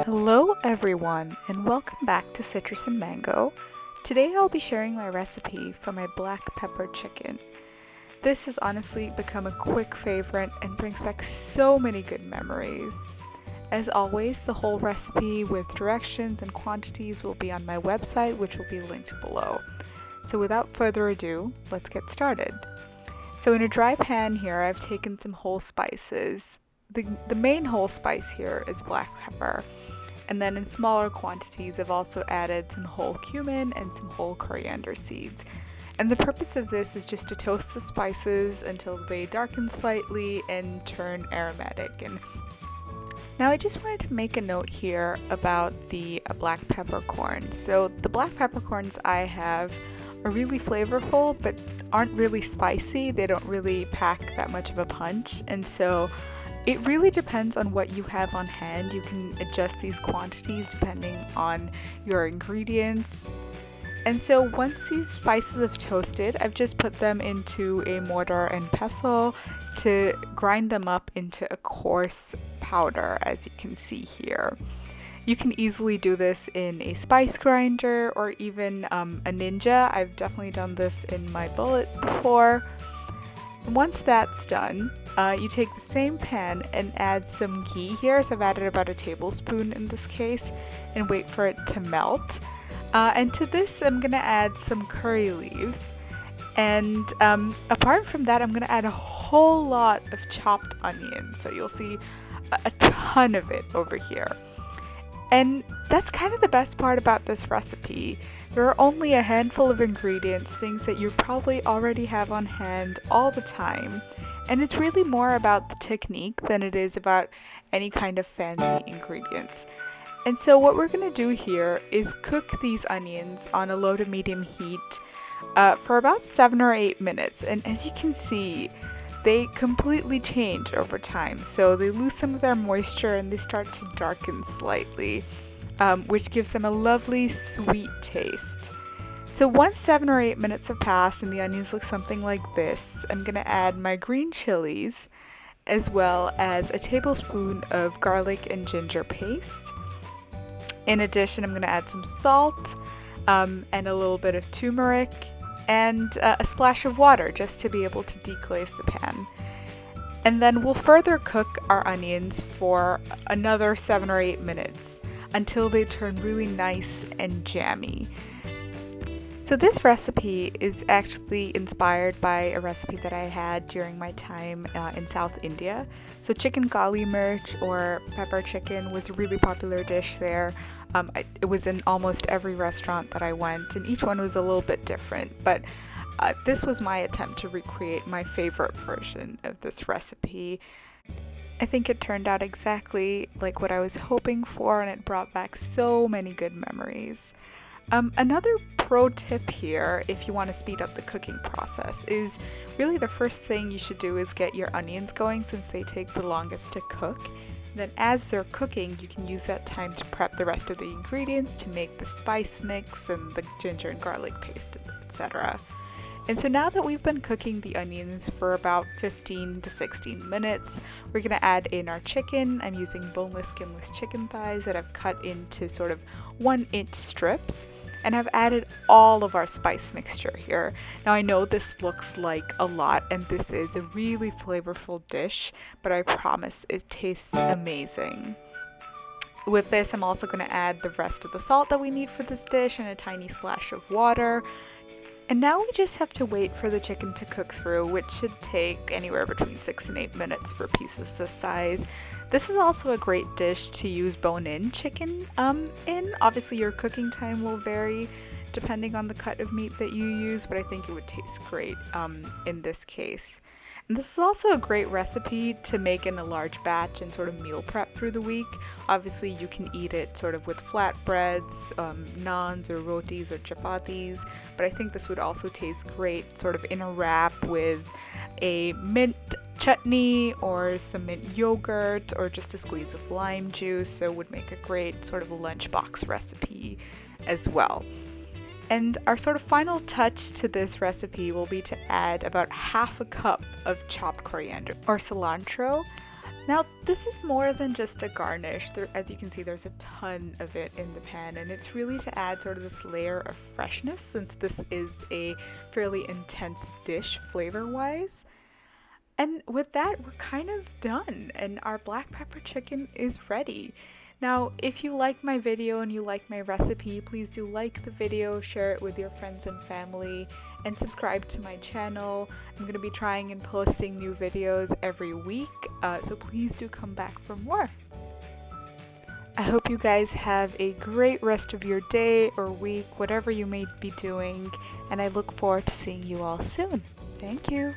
Hello everyone and welcome back to Citrus and Mango. Today I'll be sharing my recipe for my black pepper chicken. This has honestly become a quick favorite and brings back so many good memories. As always, the whole recipe with directions and quantities will be on my website, which will be linked below. So without further ado, let's get started. So in a dry pan here, I've taken some whole spices. The main whole spice here is black pepper. And then in smaller quantities, I've also added some whole cumin and some whole coriander seeds. And the purpose of this is just to toast the spices until they darken slightly and turn aromatic. And now I just wanted to make a note here about the black peppercorns. So the black peppercorns I have are really flavorful, but aren't really spicy. They don't really pack that much of a punch. And so it really depends on what you have on hand. You can adjust these quantities depending on your ingredients. And so once these spices have toasted, I've just put them into a mortar and pestle to grind them up into a coarse powder, as you can see here. You can easily do this in a spice grinder or even a Ninja. I've definitely done this in my Bullet before. Once that's done, you take the same pan and add some ghee here. So I've added about a tablespoon in this case and wait for it to melt. And to this, I'm going to add some curry leaves. And apart from that, I'm going to add a whole lot of chopped onions. So you'll see a ton of it over here. And that's kind of the best part about this recipe. There are only a handful of ingredients, things that you probably already have on hand all the time. And it's really more about the technique than it is about any kind of fancy ingredients. And so what we're going to do here is cook these onions on a low to medium heat for about 7 or 8 minutes. And as you can see, they completely change over time. So they lose some of their moisture and they start to darken slightly, which gives them a lovely sweet taste. So once 7 or 8 minutes have passed and the onions look something like this, I'm going to add my green chilies as well as a tablespoon of garlic and ginger paste. In addition, I'm going to add some salt and a little bit of turmeric and a splash of water just to be able to deglaze the pan. And then we'll further cook our onions for another 7 or 8 minutes until they turn really nice and jammy. So this recipe is actually inspired by a recipe that I had during my time in South India. So chicken gali mirch or pepper chicken was a really popular dish there. It was in almost every restaurant that I went, and each one was a little bit different, but this was my attempt to recreate my favorite version of this recipe. I think it turned out exactly like what I was hoping for, and it brought back so many good memories. Another pro tip here, if you want to speed up the cooking process, is really the first thing you should do is get your onions going, since they take the longest to cook. Then as they're cooking, you can use that time to prep the rest of the ingredients to make the spice mix and the ginger and garlic paste, etc. And so now that we've been cooking the onions for about 15 to 16 minutes, we're going to add in our chicken. I'm using boneless, skinless chicken thighs that I've cut into sort of 1-inch strips. And I've added all of our spice mixture here. Now I know this looks like a lot, and this is a really flavorful dish, but I promise it tastes amazing. With this, I'm also going to add the rest of the salt that we need for this dish and a tiny splash of water. And now we just have to wait for the chicken to cook through, which should take anywhere between 6 and 8 minutes for pieces this size. This is also a great dish to use bone-in chicken in. Obviously your cooking time will vary depending on the cut of meat that you use, but I think it would taste great in this case. And this is also a great recipe to make in a large batch and sort of meal prep through the week. Obviously you can eat it sort of with flatbreads, naans or rotis or chapatis, but I think this would also taste great sort of in a wrap with a mint chutney or some mint yogurt or just a squeeze of lime juice. So it would make a great sort of lunchbox recipe as well. And our sort of final touch to this recipe will be to add about half a cup of chopped coriander or cilantro. Now, this is more than just a garnish. As you can see, there's a ton of it in the pan, and it's really to add sort of this layer of freshness since this is a fairly intense dish flavor-wise. And with that, we're kind of done, and our black pepper chicken is ready. Now, if you like my video and you like my recipe, please do like the video, share it with your friends and family, and subscribe to my channel. I'm going to be trying and posting new videos every week, so please do come back for more. I hope you guys have a great rest of your day or week, whatever you may be doing, and I look forward to seeing you all soon. Thank you.